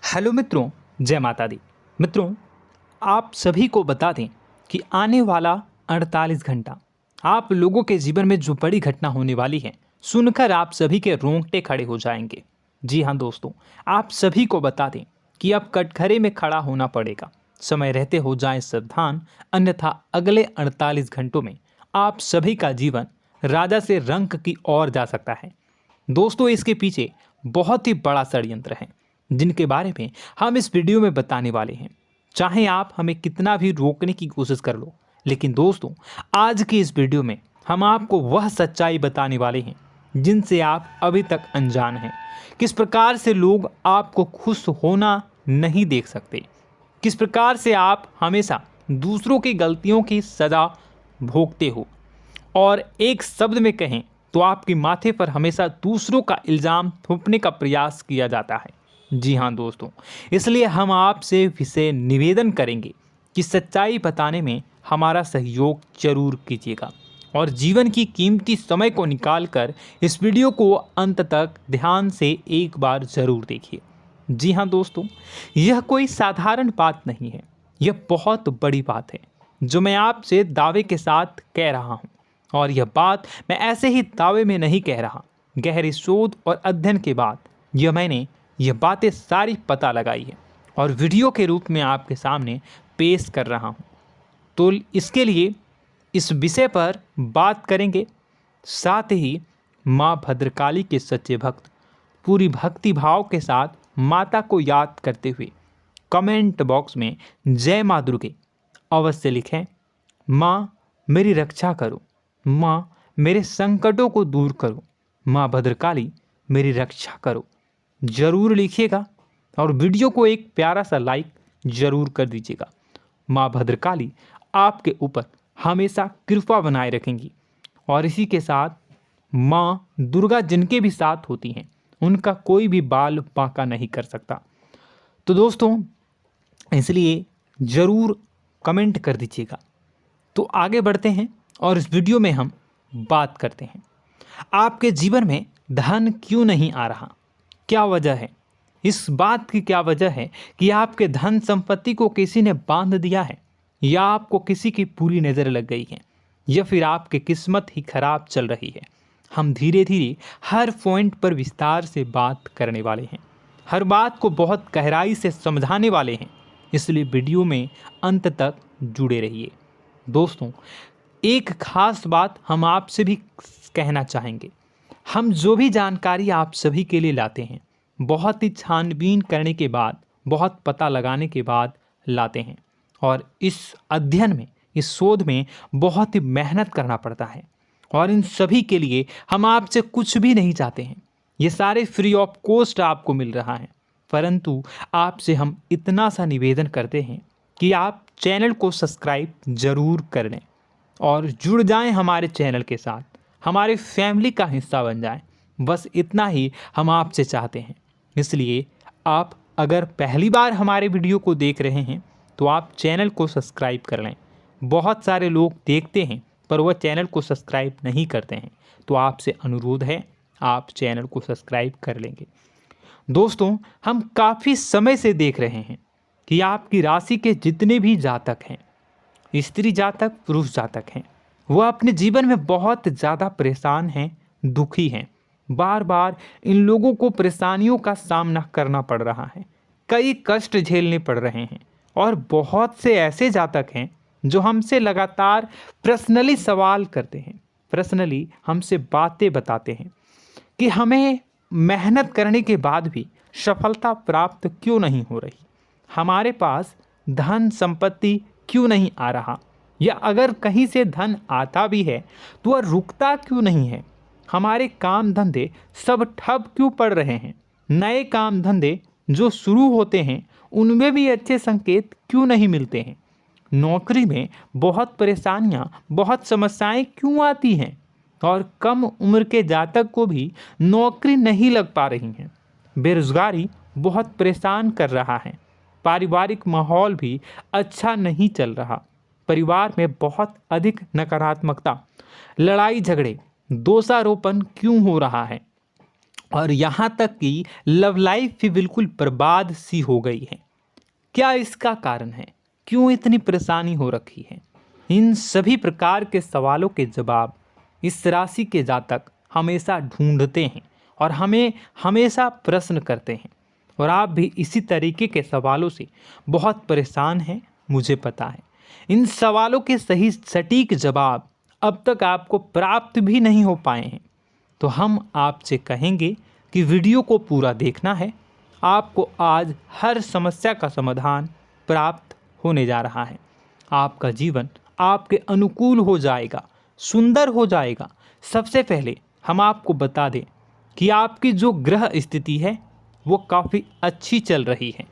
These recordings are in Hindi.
हेलो मित्रों, जय माता दी। मित्रों, आप सभी को बता दें कि आने वाला 48 घंटा आप लोगों के जीवन में जो बड़ी घटना होने वाली है, सुनकर आप सभी के रोंगटे खड़े हो जाएंगे। जी हाँ दोस्तों, आप सभी को बता दें कि अब कटघरे में खड़ा होना पड़ेगा। समय रहते हो जाएं सावधान, अन्यथा अगले 48 घंटों में आप सभी का जीवन राजा से रंक की ओर जा सकता है। दोस्तों, इसके पीछे बहुत ही बड़ा षड्यंत्र है जिनके बारे में हम इस वीडियो में बताने वाले हैं। चाहे आप हमें कितना भी रोकने की कोशिश कर लो, लेकिन दोस्तों आज की इस वीडियो में हम आपको वह सच्चाई बताने वाले हैं जिनसे आप अभी तक अनजान हैं। किस प्रकार से लोग आपको खुश होना नहीं देख सकते, किस प्रकार से आप हमेशा दूसरों की गलतियों की सज़ा भोगते हो, और एक शब्द में कहें तो आपके माथे पर हमेशा दूसरों का इल्ज़ाम थोपने का प्रयास किया जाता है। जी हाँ दोस्तों, इसलिए हम आपसे विशेष निवेदन करेंगे कि सच्चाई बताने में हमारा सहयोग जरूर कीजिएगा और जीवन की कीमती समय को निकालकर इस वीडियो को अंत तक ध्यान से एक बार ज़रूर देखिए। जी हाँ दोस्तों, यह कोई साधारण बात नहीं है, यह बहुत बड़ी बात है जो मैं आपसे दावे के साथ कह रहा हूँ। और यह बात मैं ऐसे ही दावे में नहीं कह रहा, गहरी शोध और अध्ययन के बाद मैंने यह बातें सारी पता लगाई है और वीडियो के रूप में आपके सामने पेश कर रहा हूँ। तो इसके लिए इस विषय पर बात करेंगे। साथ ही माँ भद्रकाली के सच्चे भक्त पूरी भक्ति भाव के साथ माता को याद करते हुए कमेंट बॉक्स में जय माँ दुर्गे अवश्य लिखें। माँ मेरी रक्षा करो, माँ मेरे संकटों को दूर करो, माँ भद्रकाली मेरी रक्षा करो, ज़रूर लिखिएगा और वीडियो को एक प्यारा सा लाइक ज़रूर कर दीजिएगा। माँ भद्रकाली आपके ऊपर हमेशा कृपा बनाए रखेंगी और इसी के साथ माँ दुर्गा जिनके भी साथ होती हैं उनका कोई भी बाल बांका नहीं कर सकता। तो दोस्तों, इसलिए ज़रूर कमेंट कर दीजिएगा। तो आगे बढ़ते हैं और इस वीडियो में हम बात करते हैं, आपके जीवन में धन क्यों नहीं आ रहा, क्या वजह है। इस बात की क्या वजह है कि आपके धन संपत्ति को किसी ने बांध दिया है, या आपको किसी की पूरी नज़र लग गई है, या फिर आपकी किस्मत ही खराब चल रही है। हम धीरे धीरे हर पॉइंट पर विस्तार से बात करने वाले हैं, हर बात को बहुत गहराई से समझाने वाले हैं, इसलिए वीडियो में अंत तक जुड़े रहिए। दोस्तों, एक खास बात हम आपसे भी कहना चाहेंगे, हम जो भी जानकारी आप सभी के लिए लाते हैं बहुत ही छानबीन करने के बाद, बहुत पता लगाने के बाद लाते हैं, और इस अध्ययन में, इस शोध में बहुत ही मेहनत करना पड़ता है। और इन सभी के लिए हम आपसे कुछ भी नहीं चाहते हैं, ये सारे फ्री ऑफ कॉस्ट आपको मिल रहा है। परंतु आपसे हम इतना सा निवेदन करते हैं कि आप चैनल को सब्सक्राइब ज़रूर कर लें और जुड़ जाएं हमारे चैनल के साथ, हमारे फैमिली का हिस्सा बन जाएं। बस इतना ही हम आपसे चाहते हैं। इसलिए आप अगर पहली बार हमारे वीडियो को देख रहे हैं तो आप चैनल को सब्सक्राइब कर लें। बहुत सारे लोग देखते हैं पर वह चैनल को सब्सक्राइब नहीं करते हैं, तो आपसे अनुरोध है आप चैनल को सब्सक्राइब कर लेंगे। दोस्तों, हम काफ़ी समय से देख रहे हैं कि आपकी राशि के जितने भी जातक हैं, स्त्री जातक पुरुष जातक हैं, वह अपने जीवन में बहुत ज़्यादा परेशान हैं, दुखी हैं। बार बार इन लोगों को परेशानियों का सामना करना पड़ रहा है, कई कष्ट झेलने पड़ रहे हैं। और बहुत से ऐसे जातक हैं जो हमसे लगातार पर्सनली सवाल करते हैं, पर्सनली हमसे बातें बताते हैं कि हमें मेहनत करने के बाद भी सफलता प्राप्त क्यों नहीं हो रही, हमारे पास धन संपत्ति क्यों नहीं आ रहा, या अगर कहीं से धन आता भी है तो वह रुकता क्यों नहीं है, हमारे काम धंधे सब ठप क्यों पड़ रहे हैं, नए काम धंधे जो शुरू होते हैं उनमें भी अच्छे संकेत क्यों नहीं मिलते हैं, नौकरी में बहुत परेशानियां, बहुत समस्याएं क्यों आती हैं, और कम उम्र के जातक को भी नौकरी नहीं लग पा रही हैं, बेरोजगारी बहुत परेशान कर रहा है, पारिवारिक माहौल भी अच्छा नहीं चल रहा, परिवार में बहुत अधिक नकारात्मकता, लड़ाई झगड़े, दोषारोपण क्यों हो रहा है, और यहाँ तक कि लव लाइफ भी बिल्कुल बर्बाद सी हो गई है। क्या इसका कारण है? क्यों इतनी परेशानी हो रखी है? इन सभी प्रकार के सवालों के जवाब इस राशि के जातक हमेशा ढूंढते हैं और हमें हमेशा प्रश्न करते हैं। और आप भी इसी तरीके के सवालों से बहुत परेशान हैं, मुझे पता है। इन सवालों के सही सटीक जवाब अब तक आपको प्राप्त भी नहीं हो पाए हैं। तो हम आपसे कहेंगे कि वीडियो को पूरा देखना है। आपको आज हर समस्या का समाधान प्राप्त होने जा रहा है। आपका जीवन आपके अनुकूल हो जाएगा, सुंदर हो जाएगा। सबसे पहले हम आपको बता दें कि आपकी जो ग्रह स्थिति है वो काफ़ी अच्छी चल रही है,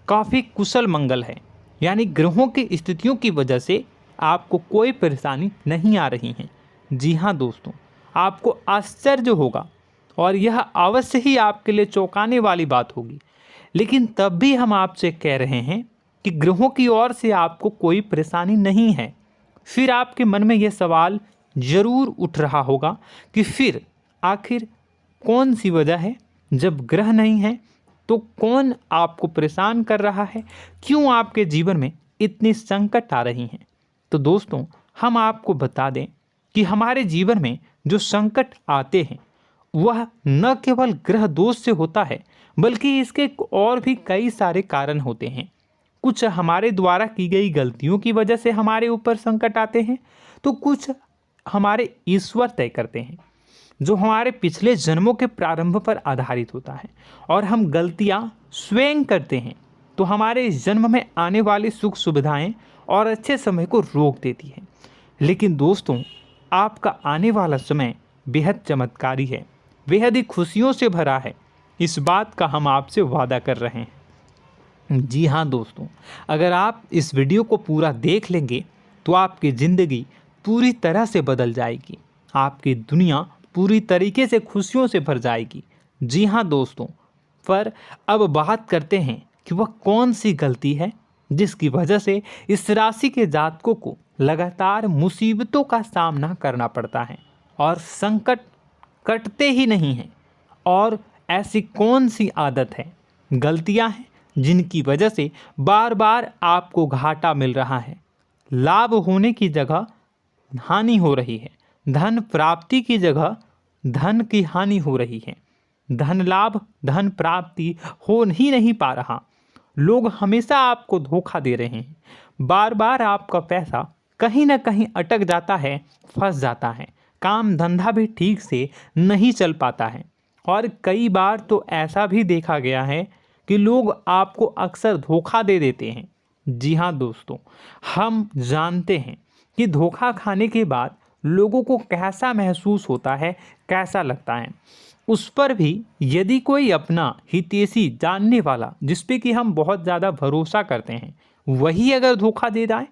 काफ़ी कुशल मंगल है। यानी ग्रहों की स्थितियों की वजह से आपको कोई परेशानी नहीं आ रही है। जी हाँ दोस्तों, आपको आश्चर्य होगा और यह अवश्य ही आपके लिए चौंकाने वाली बात होगी। लेकिन तब भी हम आपसे कह रहे हैं कि ग्रहों की ओर से आपको कोई परेशानी नहीं है। फिर आपके मन में यह सवाल जरूर उठ रहा होगा कि फिर आखिर कौन सी वजह है? जब ग्रह नहीं है तो कौन आपको परेशान कर रहा है? क्यों आपके जीवन में इतनी संकट आ रही हैं? तो दोस्तों, हम आपको बता दें कि हमारे जीवन में जो संकट आते हैं वह न केवल ग्रह दोष से होता है, बल्कि इसके और भी कई सारे कारण होते हैं। कुछ हमारे द्वारा की गई गलतियों की वजह से हमारे ऊपर संकट आते हैं, तो कुछ हमारे ईश्वर तय करते हैं, जो हमारे पिछले जन्मों के प्रारंभ पर आधारित होता है। और हम गलतियां स्वयं करते हैं तो हमारे इस जन्म में आने वाली सुख सुविधाएं और अच्छे समय को रोक देती है। लेकिन दोस्तों, आपका आने वाला समय बेहद चमत्कारी है, बेहद ही खुशियों से भरा है। इस बात का हम आपसे वादा कर रहे हैं। जी हाँ दोस्तों, अगर आप इस वीडियो को पूरा देख लेंगे तो आपकी ज़िंदगी पूरी तरह से बदल जाएगी, आपकी दुनिया पूरी तरीके से खुशियों से भर जाएगी। जी हाँ दोस्तों, पर अब बात करते हैं कि वह कौन सी गलती है जिसकी वजह से इस राशि के जातकों को लगातार मुसीबतों का सामना करना पड़ता है और संकट कटते ही नहीं हैं। और ऐसी कौन सी आदत है, गलतियां हैं जिनकी वजह से बार बार आपको घाटा मिल रहा है, लाभ होने की जगह हानि हो रही है, धन प्राप्ति की जगह धन की हानि हो रही है, धन लाभ धन प्राप्ति हो ही नहीं पा रहा, लोग हमेशा आपको धोखा दे रहे हैं, बार बार आपका पैसा कहीं ना कहीं अटक जाता है, फंस जाता है, काम धंधा भी ठीक से नहीं चल पाता है। और कई बार तो ऐसा भी देखा गया है कि लोग आपको अक्सर धोखा दे देते हैं। जी हाँ दोस्तों, हम जानते हैं कि धोखा खाने के बाद लोगों को कैसा महसूस होता है, कैसा लगता है। उस पर भी यदि कोई अपना हितैषी जानने वाला, जिस पे कि हम बहुत ज़्यादा भरोसा करते हैं, वही अगर धोखा दे जाए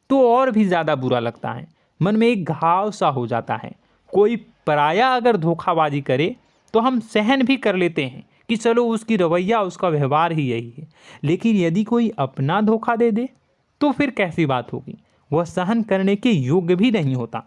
तो और भी ज़्यादा बुरा लगता है, मन में एक घाव सा हो जाता है। कोई पराया अगर धोखाबाजी करे तो हम सहन भी कर लेते हैं कि चलो उसकी रवैया, उसका व्यवहार ही यही है। लेकिन यदि कोई अपना धोखा दे दे तो फिर कैसी बात होगी, वह सहन करने के योग्य भी नहीं होता।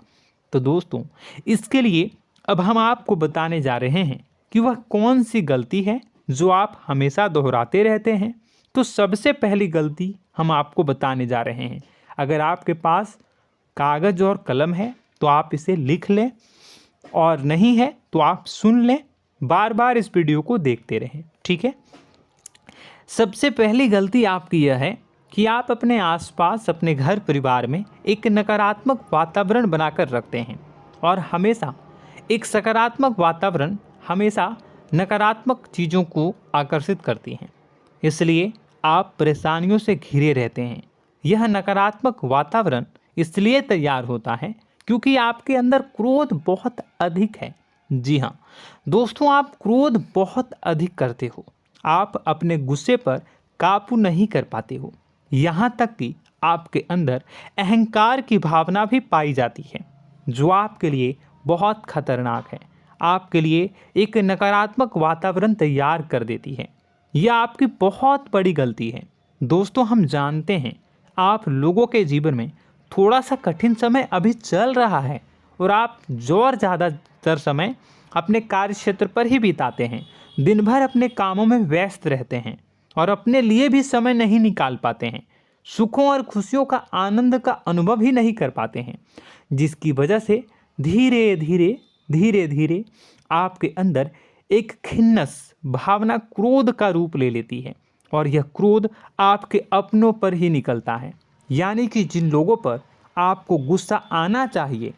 तो दोस्तों, इसके लिए अब हम आपको बताने जा रहे हैं कि वह कौन सी गलती है जो आप हमेशा दोहराते रहते हैं। तो सबसे पहली गलती हम आपको बताने जा रहे हैं। अगर आपके पास कागज़ और कलम है तो आप इसे लिख लें, और नहीं है तो आप सुन लें, बार बार इस वीडियो को देखते रहें, ठीक है। सबसे पहली गलती आपकी यह है कि आप अपने आसपास, अपने घर परिवार में एक नकारात्मक वातावरण बनाकर रखते हैं। और हमेशा एक सकारात्मक वातावरण हमेशा नकारात्मक चीज़ों को आकर्षित करती हैं, इसलिए आप परेशानियों से घिरे रहते हैं। यह नकारात्मक वातावरण इसलिए तैयार होता है क्योंकि आपके अंदर क्रोध बहुत अधिक है। जी हाँ दोस्तों, आप क्रोध बहुत अधिक करते हो, आप अपने गुस्से पर काबू नहीं कर पाते हो, यहाँ तक कि आपके अंदर अहंकार की भावना भी पाई जाती है, जो आपके लिए बहुत खतरनाक है, आपके लिए एक नकारात्मक वातावरण तैयार कर देती है। यह आपकी बहुत बड़ी गलती है। दोस्तों, हम जानते हैं आप लोगों के जीवन में थोड़ा सा कठिन समय अभी चल रहा है और आप और ज़्यादा अधिकतर समय अपने कार्य क्षेत्र पर ही बिताते हैं, दिन भर अपने कामों में व्यस्त रहते हैं और अपने लिए भी समय नहीं निकाल पाते हैं, सुखों और खुशियों का आनंद का अनुभव ही नहीं कर पाते हैं, जिसकी वजह से धीरे धीरे आपके अंदर एक खिन्नस भावना क्रोध का रूप ले लेती है और यह क्रोध आपके अपनों पर ही निकलता है। यानी कि जिन लोगों पर आपको गुस्सा आना चाहिए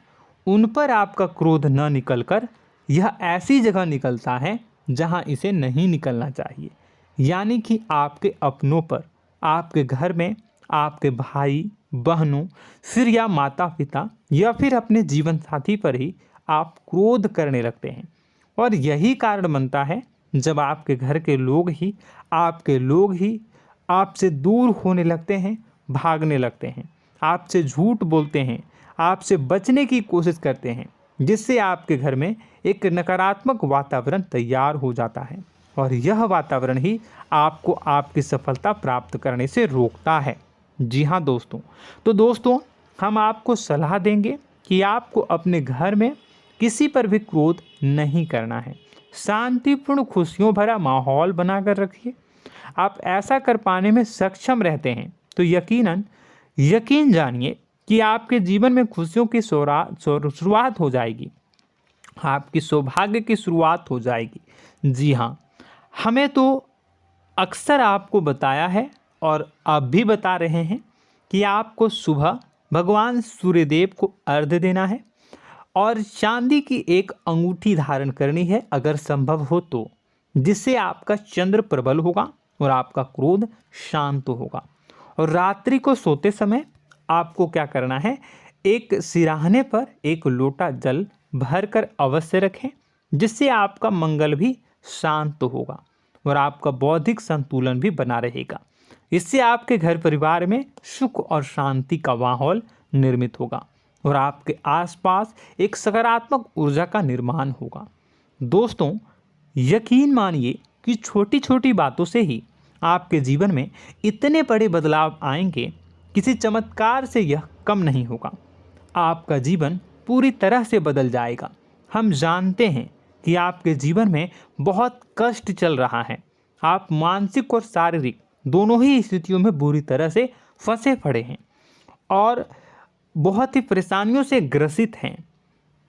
उन पर आपका क्रोध न निकलकर यह ऐसी जगह निकलता है जहां इसे नहीं निकलना चाहिए। यानी कि आपके अपनों पर, आपके घर में आपके भाई बहनों, फिर या माता पिता या फिर अपने जीवन साथी पर ही आप क्रोध करने लगते हैं। और यही कारण बनता है जब आपके घर के लोग ही आपसे दूर होने लगते हैं, भागने लगते हैं, आपसे झूठ बोलते हैं, आपसे बचने की कोशिश करते हैं, जिससे आपके घर में एक नकारात्मक वातावरण तैयार हो जाता है और यह वातावरण ही आपको आपकी सफलता प्राप्त करने से रोकता है। जी हाँ दोस्तों, तो दोस्तों हम आपको सलाह देंगे कि आपको अपने घर में किसी पर भी क्रोध नहीं करना है। शांतिपूर्ण खुशियों भरा माहौल बनाकर रखिए। आप ऐसा कर पाने में सक्षम रहते हैं तो यकीन जानिए कि आपके जीवन में खुशियों की शुरुआत हो जाएगी, आपकी सौभाग्य की शुरुआत हो जाएगी। जी हाँ, हमें तो अक्सर आपको बताया है और अब भी बता रहे हैं कि आपको सुबह भगवान सूर्यदेव को अर्घ्य देना है और चांदी की एक अंगूठी धारण करनी है अगर संभव हो तो, जिससे आपका चंद्र प्रबल होगा और आपका क्रोध शांत होगा। और रात्रि को सोते समय आपको क्या करना है, एक सिराहने पर एक लोटा जल भरकर अवश्य रखें, जिससे आपका मंगल भी शांत होगा और आपका बौद्धिक संतुलन भी बना रहेगा। इससे आपके घर परिवार में सुख और शांति का माहौल निर्मित होगा और आपके आसपास एक सकारात्मक ऊर्जा का निर्माण होगा। दोस्तों यकीन मानिए कि छोटी छोटी बातों से ही आपके जीवन में इतने बड़े बदलाव आएंगे, किसी चमत्कार से यह कम नहीं होगा। आपका जीवन पूरी तरह से बदल जाएगा। हम जानते हैं कि आपके जीवन में बहुत कष्ट चल रहा है, आप मानसिक और शारीरिक दोनों ही स्थितियों में बुरी तरह से फंसे पड़े हैं और बहुत ही परेशानियों से ग्रसित हैं।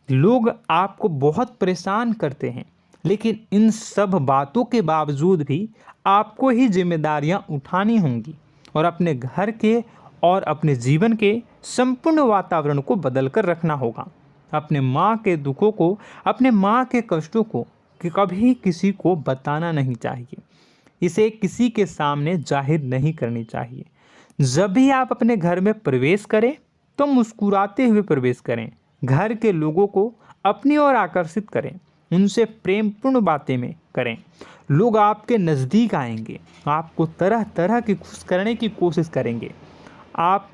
लोग आपको बहुत परेशान करते हैं, लेकिन इन सब बातों के बावजूद भी आपको ही जिम्मेदारियां उठानी होंगी और अपने घर के और अपने जीवन के संपूर्ण वातावरण को बदल कर रखना होगा। अपने माँ के दुखों को, अपने माँ के कष्टों को कभी किसी को बताना नहीं चाहिए, इसे किसी के सामने जाहिर नहीं करनी चाहिए। जब भी आप अपने घर में प्रवेश करें तो मुस्कुराते हुए प्रवेश करें, घर के लोगों को अपनी ओर आकर्षित करें, उनसे प्रेमपूर्ण बातें में करें। लोग आपके नज़दीक आएंगे, आपको तरह तरह की खुश करने की कोशिश करेंगे। आप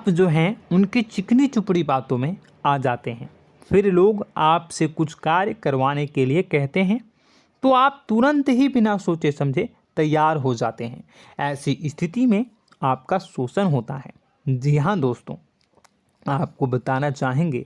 जो हैं उनकी चिकनी चुपड़ी बातों में आ जाते हैं। फिर लोग आपसे कुछ कार्य करवाने के लिए कहते हैं तो आप तुरंत ही बिना सोचे समझे तैयार हो जाते हैं। ऐसी स्थिति में आपका शोषण होता है। जी हाँ दोस्तों, आपको बताना चाहेंगे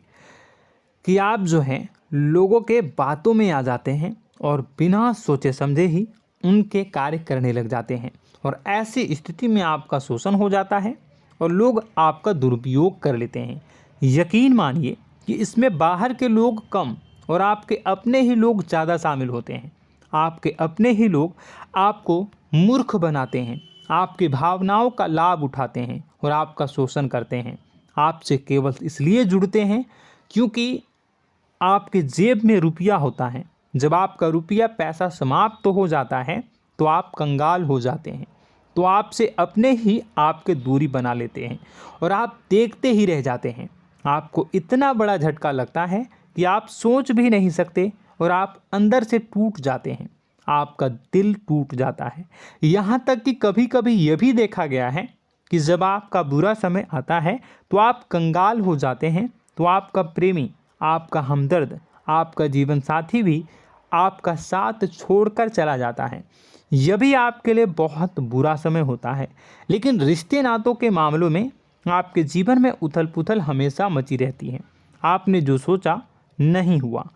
कि आप जो हैं लोगों के बातों में आ जाते हैं और बिना सोचे समझे ही उनके कार्य करने लग जाते हैं और ऐसी स्थिति में आपका शोषण हो जाता है और लोग आपका दुरुपयोग कर लेते हैं। यकीन मानिए कि इसमें बाहर के लोग कम और आपके अपने ही लोग ज़्यादा शामिल होते हैं। आपके अपने ही लोग आपको मूर्ख बनाते हैं, आपकी भावनाओं का लाभ उठाते हैं और आपका शोषण करते हैं। आपसे केवल इसलिए जुड़ते हैं क्योंकि आपके जेब में रुपया होता है। जब आपका रुपया पैसा समाप्त हो जाता है तो आप कंगाल हो जाते हैं, तो आपसे अपने ही आपके दूरी बना लेते हैं और आप देखते ही रह जाते हैं। आपको इतना बड़ा झटका लगता है कि आप सोच भी नहीं सकते और आप अंदर से टूट जाते हैं, आपका दिल टूट जाता है। यहाँ तक कि कभी कभी यह भी देखा गया है कि जब आपका बुरा समय आता है तो आप कंगाल हो जाते हैं, तो आपका प्रेमी, आपका हमदर्द, आपका जीवन साथी भी आपका साथ छोड़कर चला जाता है। यह भी आपके लिए बहुत बुरा समय होता है। लेकिन रिश्ते नातों के मामलों में आपके जीवन में उथल पुथल हमेशा मची रहती है। आपने जो सोचा नहीं हुआ।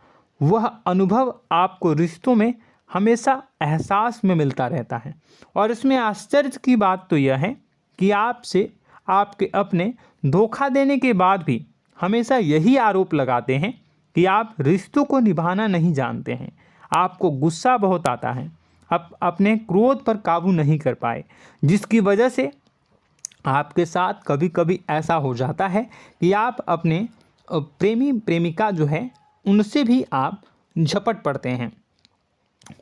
वह अनुभव आपको रिश्तों में हमेशा एहसास में मिलता रहता है। और इसमें आश्चर्य की बात तो यह है कि आपसे आपके अपने धोखा देने के बाद भी हमेशा यही आरोप लगाते हैं कि आप रिश्तों को निभाना नहीं जानते हैं। आपको गुस्सा बहुत आता है, आप अपने क्रोध पर काबू नहीं कर पाए, जिसकी वजह से आपके साथ कभी कभी ऐसा हो जाता है कि आप अपने प्रेमी प्रेमिका जो है उनसे भी आप झपट पड़ते हैं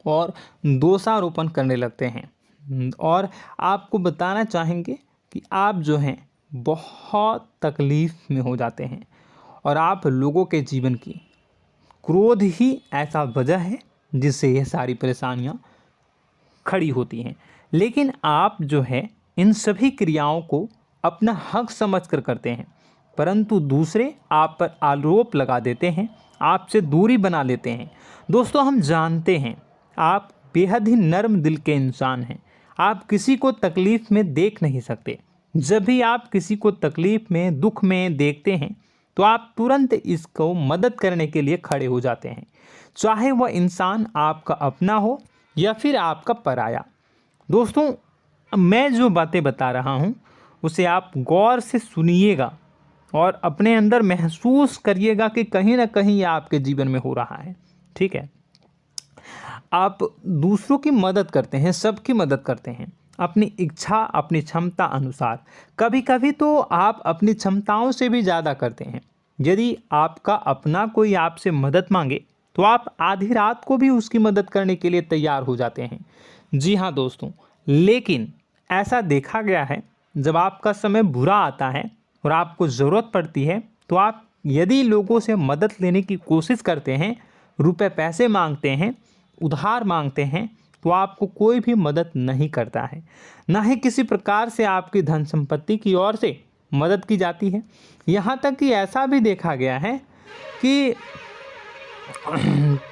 और दोषारोपण करने लगते हैं। और आपको बताना चाहेंगे कि आप जो हैं बहुत तकलीफ़ में हो जाते हैं और आप लोगों के जीवन की क्रोध ही ऐसा वजह है जिससे यह सारी परेशानियां खड़ी होती हैं। लेकिन आप जो है इन सभी क्रियाओं को अपना हक समझकर करते हैं, परंतु दूसरे आप पर आरोप लगा देते हैं, आपसे दूरी बना लेते हैं। दोस्तों, हम जानते हैं आप बेहद ही नर्म दिल के इंसान हैं। आप किसी को तकलीफ़ में देख नहीं सकते। जब भी आप किसी को तकलीफ़ में, दुख में देखते हैं तो आप तुरंत इसको मदद करने के लिए खड़े हो जाते हैं, चाहे वह इंसान आपका अपना हो या फिर आपका पराया। दोस्तों, मैं जो बातें बता रहा हूँ उसे आप गौर से सुनिएगा और अपने अंदर महसूस करिएगा कि कहीं ना कहीं ये आपके जीवन में हो रहा है। ठीक है, आप दूसरों की मदद करते हैं, सबकी मदद करते हैं अपनी इच्छा, अपनी क्षमता अनुसार। कभी कभी तो आप अपनी क्षमताओं से भी ज़्यादा करते हैं। यदि आपका अपना कोई आपसे मदद मांगे तो आप आधी रात को भी उसकी मदद करने के लिए तैयार हो जाते हैं। जी हाँ दोस्तों, लेकिन ऐसा देखा गया है जब आपका समय बुरा आता है और आपको ज़रूरत पड़ती है तो आप यदि लोगों से मदद लेने की कोशिश करते हैं, रुपए पैसे मांगते हैं, उधार मांगते हैं, तो आपको कोई भी मदद नहीं करता है। ना ही किसी प्रकार से आपकी धन संपत्ति की ओर से मदद की जाती है। यहाँ तक कि ऐसा भी देखा गया है कि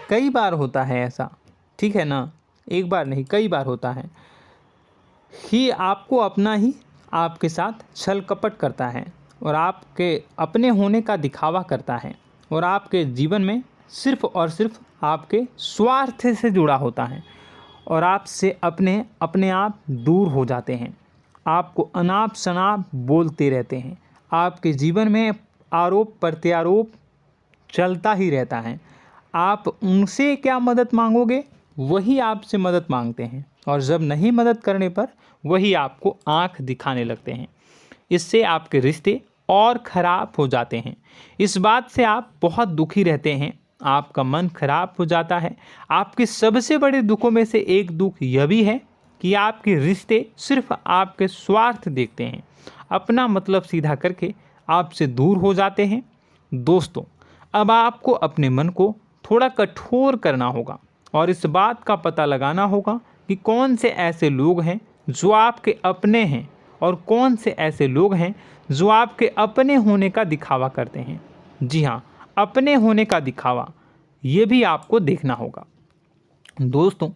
कई बार होता है ऐसा, ठीक है ना, एक बार नहीं कई बार होता है कि आपको अपना ही आपके साथ छल कपट करता है और आपके अपने होने का दिखावा करता है और आपके जीवन में सिर्फ और सिर्फ आपके स्वार्थ से जुड़ा होता है और आपसे अपने आप दूर हो जाते हैं। आपको अनाप शनाप बोलते रहते हैं। आपके जीवन में आरोप प्रत्यारोप चलता ही रहता है। आप उनसे क्या मदद मांगोगे, वही आपसे मदद मांगते हैं और जब नहीं मदद करने पर वही आपको आंख दिखाने लगते हैं। इससे आपके रिश्ते और ख़राब हो जाते हैं। इस बात से आप बहुत दुखी रहते हैं, आपका मन खराब हो जाता है। आपके सबसे बड़े दुखों में से एक दुख यह भी है कि आपके रिश्ते सिर्फ आपके स्वार्थ देखते हैं, अपना मतलब सीधा करके आपसे दूर हो जाते हैं। दोस्तों, अब आपको अपने मन को थोड़ा कठोर करना होगा और इस बात का पता लगाना होगा कि कौन से ऐसे लोग हैं जो आपके अपने हैं और कौन से ऐसे लोग हैं जो आपके अपने होने का दिखावा करते हैं। जी हाँ, अपने होने का दिखावा, ये भी आपको देखना होगा। दोस्तों,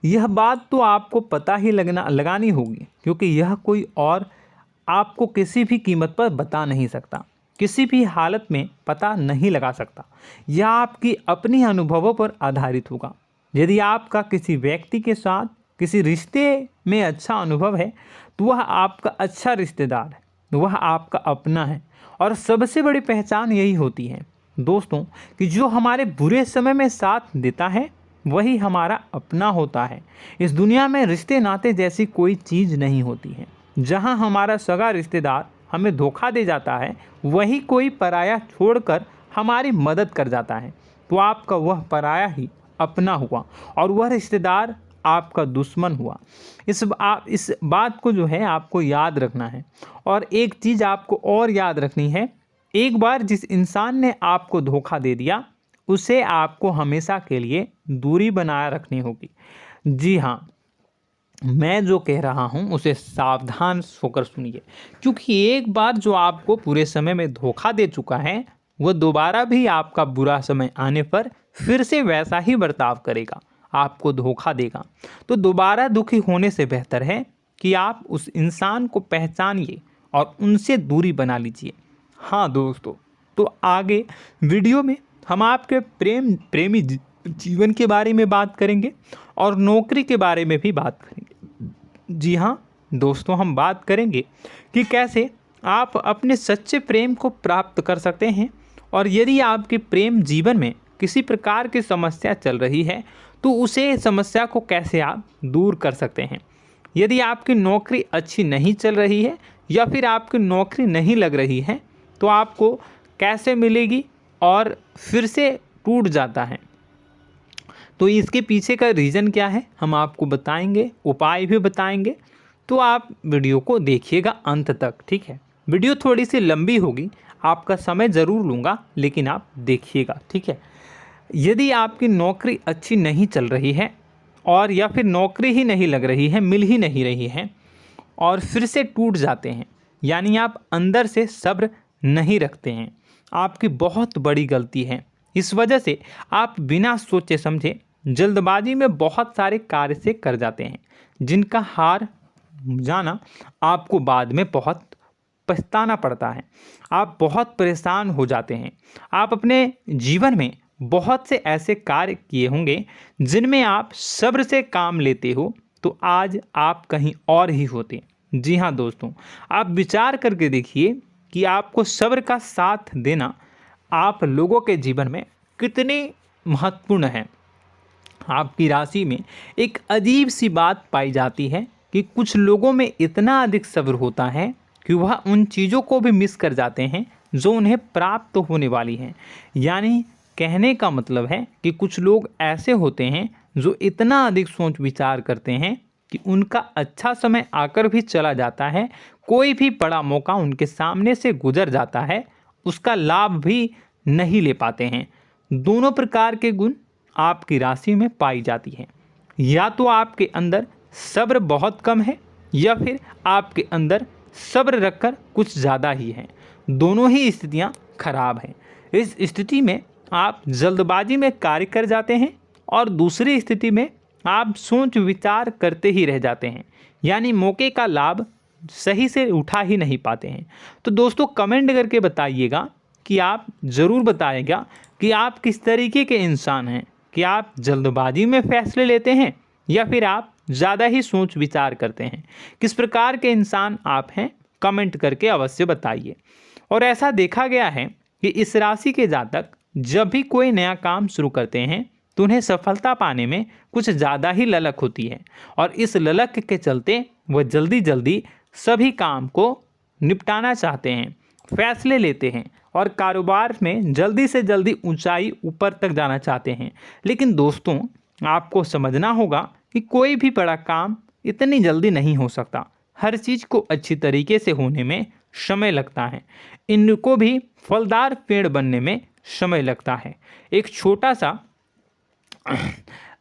यह बात तो आपको पता ही लगानी होगी, क्योंकि यह कोई और आपको किसी भी कीमत पर बता नहीं सकता, किसी भी हालत में पता नहीं लगा सकता। यह आपकी अपनी अनुभवों पर आधारित होगा। यदि आपका किसी व्यक्ति के साथ किसी रिश्ते में अच्छा अनुभव है तो वह आपका अच्छा रिश्तेदार है, वह आपका अपना है। और सबसे बड़ी पहचान यही होती है दोस्तों कि जो हमारे बुरे समय में साथ देता है वही हमारा अपना होता है। इस दुनिया में रिश्ते नाते जैसी कोई चीज़ नहीं होती है। जहां हमारा सगा रिश्तेदार हमें धोखा दे जाता है, वही कोई पराया छोड़कर हमारी मदद कर जाता है, तो आपका वह पराया ही अपना हुआ और वह रिश्तेदार आपका दुश्मन हुआ। इस बात को जो है आपको याद रखना है। और एक चीज़ आपको और याद रखनी है, एक बार जिस इंसान ने आपको धोखा दे दिया उसे आपको हमेशा के लिए दूरी बनाए रखनी होगी। जी हाँ, मैं जो कह रहा हूँ उसे सावधान होकर सुनिए, क्योंकि एक बार जो आपको पूरे समय में धोखा दे चुका है वह दोबारा भी आपका बुरा समय आने पर फिर से वैसा ही बर्ताव करेगा, आपको धोखा देगा। तो दोबारा दुखी होने से बेहतर है कि आप उस इंसान को पहचानिए और उनसे दूरी बना लीजिए। हाँ दोस्तों, तो आगे वीडियो में हम आपके प्रेमी जीवन के बारे में बात करेंगे और नौकरी के बारे में भी बात करेंगे। जी हाँ दोस्तों, हम बात करेंगे कि कैसे आप अपने सच्चे प्रेम को प्राप्त कर सकते हैं, और यदि आपके प्रेम जीवन में किसी प्रकार की समस्या चल रही है तो उसे समस्या को कैसे आप दूर कर सकते हैं। यदि आपकी नौकरी अच्छी नहीं चल रही है या फिर आपकी नौकरी नहीं लग रही है तो आपको कैसे मिलेगी और फिर से टूट जाता है, तो इसके पीछे का रीज़न क्या है हम आपको बताएंगे, उपाय भी बताएंगे। तो आप वीडियो को देखिएगा अंत तक, ठीक है। वीडियो थोड़ी सी लंबी होगी, आपका समय ज़रूर लूँगा, लेकिन आप देखिएगा, ठीक है। यदि आपकी नौकरी अच्छी नहीं चल रही है और या फिर नौकरी ही नहीं लग रही है, मिल ही नहीं रही है और फिर से टूट जाते हैं, यानी आप अंदर से सब्र नहीं रखते हैं, आपकी बहुत बड़ी गलती है। इस वजह से आप बिना सोचे समझे जल्दबाजी में बहुत सारे कार्य से कर जाते हैं, जिनका हार जाना आपको बाद में बहुत पछताना पड़ता है। आप बहुत परेशान हो जाते हैं। आप अपने जीवन में बहुत से ऐसे कार्य किए होंगे जिनमें आप सब्र से काम लेते हो, तो आज आप कहीं और ही होते। जी हाँ दोस्तों, आप विचार करके देखिए कि आपको सब्र का साथ देना आप लोगों के जीवन में कितनी महत्वपूर्ण है। आपकी राशि में एक अजीब सी बात पाई जाती है कि कुछ लोगों में इतना अधिक सब्र होता है कि वह उन चीज़ों को भी मिस कर जाते हैं जो उन्हें प्राप्त होने वाली हैं। यानी कहने का मतलब है कि कुछ लोग ऐसे होते हैं जो इतना अधिक सोच विचार करते हैं कि उनका अच्छा समय आकर भी चला जाता है, कोई भी बड़ा मौका उनके सामने से गुजर जाता है, उसका लाभ भी नहीं ले पाते हैं। दोनों प्रकार के गुण आपकी राशि में पाई जाती है। या तो आपके अंदर सब्र बहुत कम है या फिर आपके अंदर सब्र रखकर कुछ ज़्यादा ही है। दोनों ही स्थितियाँ खराब हैं। इस स्थिति में आप जल्दबाजी में कार्य कर जाते हैं और दूसरी स्थिति में आप सोच विचार करते ही रह जाते हैं, यानी मौके का लाभ सही से उठा ही नहीं पाते हैं। तो दोस्तों कमेंट करके बताइएगा कि आप ज़रूर बताइएगा कि आप किस तरीके के इंसान हैं, कि आप जल्दबाजी में फैसले लेते हैं या फिर आप ज़्यादा ही सोच विचार करते हैं। किस प्रकार के इंसान आप हैं, कमेंट करके अवश्य बताइए। और ऐसा देखा गया है कि इस राशि के जातक जब भी कोई नया काम शुरू करते हैं तो उन्हें सफलता पाने में कुछ ज़्यादा ही ललक होती है, और इस ललक के चलते वह जल्दी जल्दी सभी काम को निपटाना चाहते हैं, फैसले लेते हैं और कारोबार में जल्दी से जल्दी ऊंचाई ऊपर तक जाना चाहते हैं। लेकिन दोस्तों आपको समझना होगा कि कोई भी बड़ा काम इतनी जल्दी नहीं हो सकता। हर चीज़ को अच्छी तरीके से होने में समय लगता है। इनको भी फलदार पेड़ बनने में समय लगता है। एक छोटा सा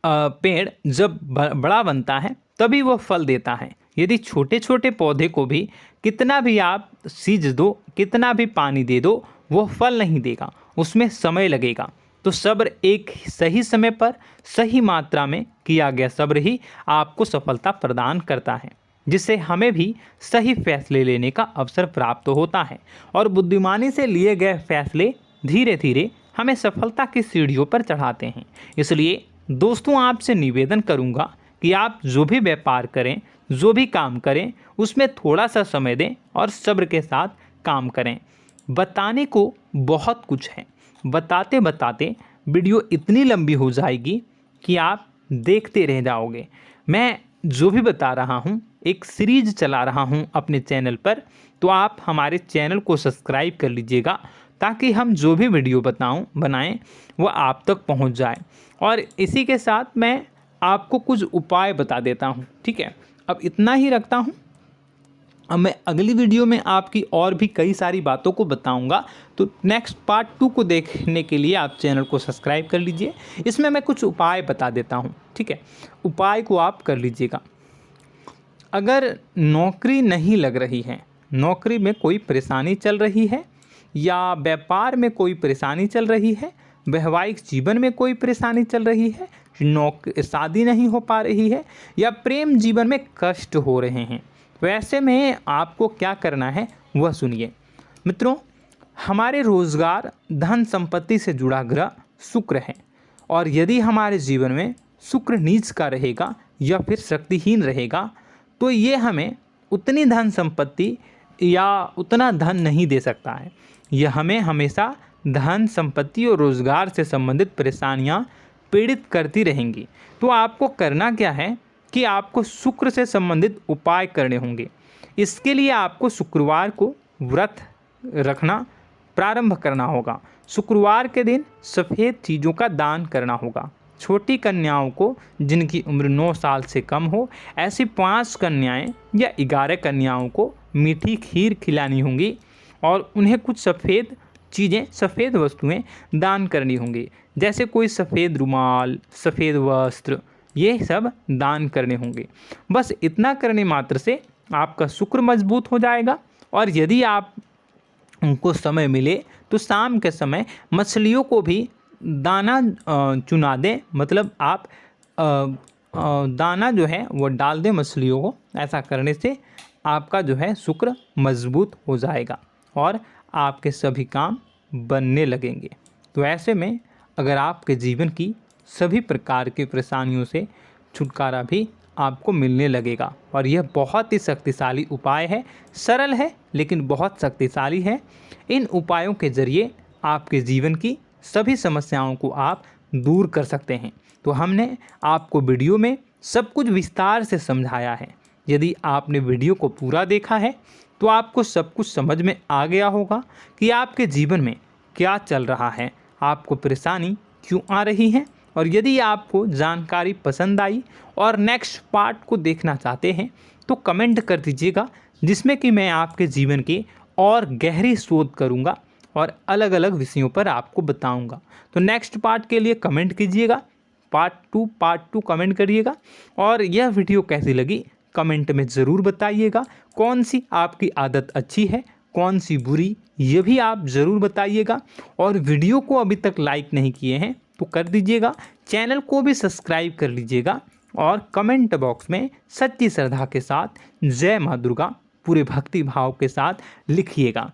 पेड़ जब बड़ा बनता है तभी वह फल देता है। यदि छोटे छोटे पौधे को भी कितना भी आप सींच दो, कितना भी पानी दे दो, वो फल नहीं देगा, उसमें समय लगेगा। तो सब्र एक सही समय पर सही मात्रा में किया गया सब्र ही आपको सफलता प्रदान करता है, जिससे हमें भी सही फैसले लेने का अवसर प्राप्त होता है। और बुद्धिमानी से लिए गए फैसले धीरे धीरे हमें सफलता की सीढ़ियों पर चढ़ाते हैं। इसलिए दोस्तों आपसे निवेदन करूंगा कि आप जो भी व्यापार करें, जो भी काम करें, उसमें थोड़ा सा समय दें और सब्र के साथ काम करें। बताने को बहुत कुछ है, बताते बताते वीडियो इतनी लंबी हो जाएगी कि आप देखते रह जाओगे। मैं जो भी बता रहा हूँ एक सीरीज चला रहा हूँ अपने चैनल पर, तो आप हमारे चैनल को सब्सक्राइब कर लीजिएगा ताकि हम जो भी वीडियो बनाएं वो आप तक पहुँच जाए। और इसी के साथ मैं आपको कुछ उपाय बता देता हूँ, ठीक है। अब इतना ही रखता हूँ। अब मैं अगली वीडियो में आपकी और भी कई सारी बातों को बताऊंगा, तो नेक्स्ट पार्ट 2 को देखने के लिए आप चैनल को सब्सक्राइब कर लीजिए। इसमें मैं कुछ उपाय बता देता हूं, ठीक है। उपाय को आप कर लीजिएगा। अगर नौकरी नहीं लग रही है, नौकरी में कोई परेशानी चल रही है, या व्यापार में कोई परेशानी चल रही है, वैवाहिक जीवन में कोई परेशानी चल रही है, शादी नहीं हो पा रही है, या प्रेम जीवन में कष्ट हो रहे हैं, वैसे में आपको क्या करना है वह सुनिए। मित्रों, हमारे रोजगार, धन संपत्ति से जुड़ा ग्रह शुक्र है, और यदि हमारे जीवन में शुक्र नीच का रहेगा या फिर शक्तिहीन रहेगा तो ये हमें उतनी धन संपत्ति या उतना धन नहीं दे सकता है। यह हमें हमेशा धन संपत्ति और रोजगार से संबंधित परेशानियां पीड़ित करती रहेंगी। तो आपको करना क्या है कि आपको शुक्र से संबंधित उपाय करने होंगे। इसके लिए आपको शुक्रवार को व्रत रखना प्रारंभ करना होगा। शुक्रवार के दिन सफ़ेद चीज़ों का दान करना होगा। छोटी कन्याओं को जिनकी उम्र 9 साल से कम हो, ऐसी 5 कन्याएं या 11 कन्याओं को मीठी खीर खिलानी होंगी और उन्हें कुछ सफ़ेद चीज़ें, सफ़ेद वस्तुएं दान करनी होंगी, जैसे कोई सफ़ेद रुमाल, सफ़ेद वस्त्र, ये सब दान करने होंगे। बस इतना करने मात्र से आपका शुक्र मजबूत हो जाएगा। और यदि आप उनको समय मिले तो शाम के समय मछलियों को भी दाना चुना दें, मतलब आप दाना जो है वो डाल दें मछलियों को। ऐसा करने से आपका जो है शुक्र मजबूत हो जाएगा और आपके सभी काम बनने लगेंगे। तो ऐसे में अगर आपके जीवन की सभी प्रकार की परेशानियों से छुटकारा भी आपको मिलने लगेगा। और यह बहुत ही शक्तिशाली उपाय है, सरल है लेकिन बहुत शक्तिशाली है। इन उपायों के ज़रिए आपके जीवन की सभी समस्याओं को आप दूर कर सकते हैं। तो हमने आपको वीडियो में सब कुछ विस्तार से समझाया है। यदि आपने वीडियो को पूरा देखा है तो आपको सब कुछ समझ में आ गया होगा कि आपके जीवन में क्या चल रहा है, आपको परेशानी क्यों आ रही है। और यदि आपको जानकारी पसंद आई और नेक्स्ट पार्ट को देखना चाहते हैं तो कमेंट कर दीजिएगा, जिसमें कि मैं आपके जीवन की और गहरी शोध करूंगा और अलग अलग विषयों पर आपको बताऊंगा। तो नेक्स्ट पार्ट के लिए कमेंट कीजिएगा, पार्ट टू कमेंट करिएगा। और यह वीडियो कैसी लगी कमेंट में ज़रूर बताइएगा। कौन सी आपकी आदत अच्छी है, कौन सी बुरी, ये भी आप ज़रूर बताइएगा। और वीडियो को अभी तक लाइक नहीं किए हैं तो कर दीजिएगा, चैनल को भी सब्सक्राइब कर लीजिएगा और कमेंट बॉक्स में सच्ची श्रद्धा के साथ जय माँ दुर्गा पूरे भक्ति भाव के साथ लिखिएगा।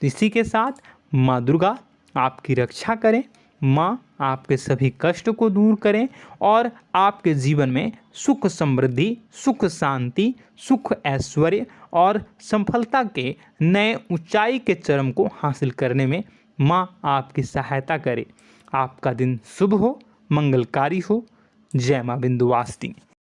इसी के साथ माँ दुर्गा आपकी रक्षा करें, माँ आपके सभी कष्ट को दूर करें और आपके जीवन में सुख समृद्धि, सुख शांति, सुख ऐश्वर्य और सफलता के नए ऊंचाई के चरम को हासिल करने में माँ आपकी सहायता करे। आपका दिन शुभ हो, मंगलकारी हो। जय माँ विंध्यवासिनी।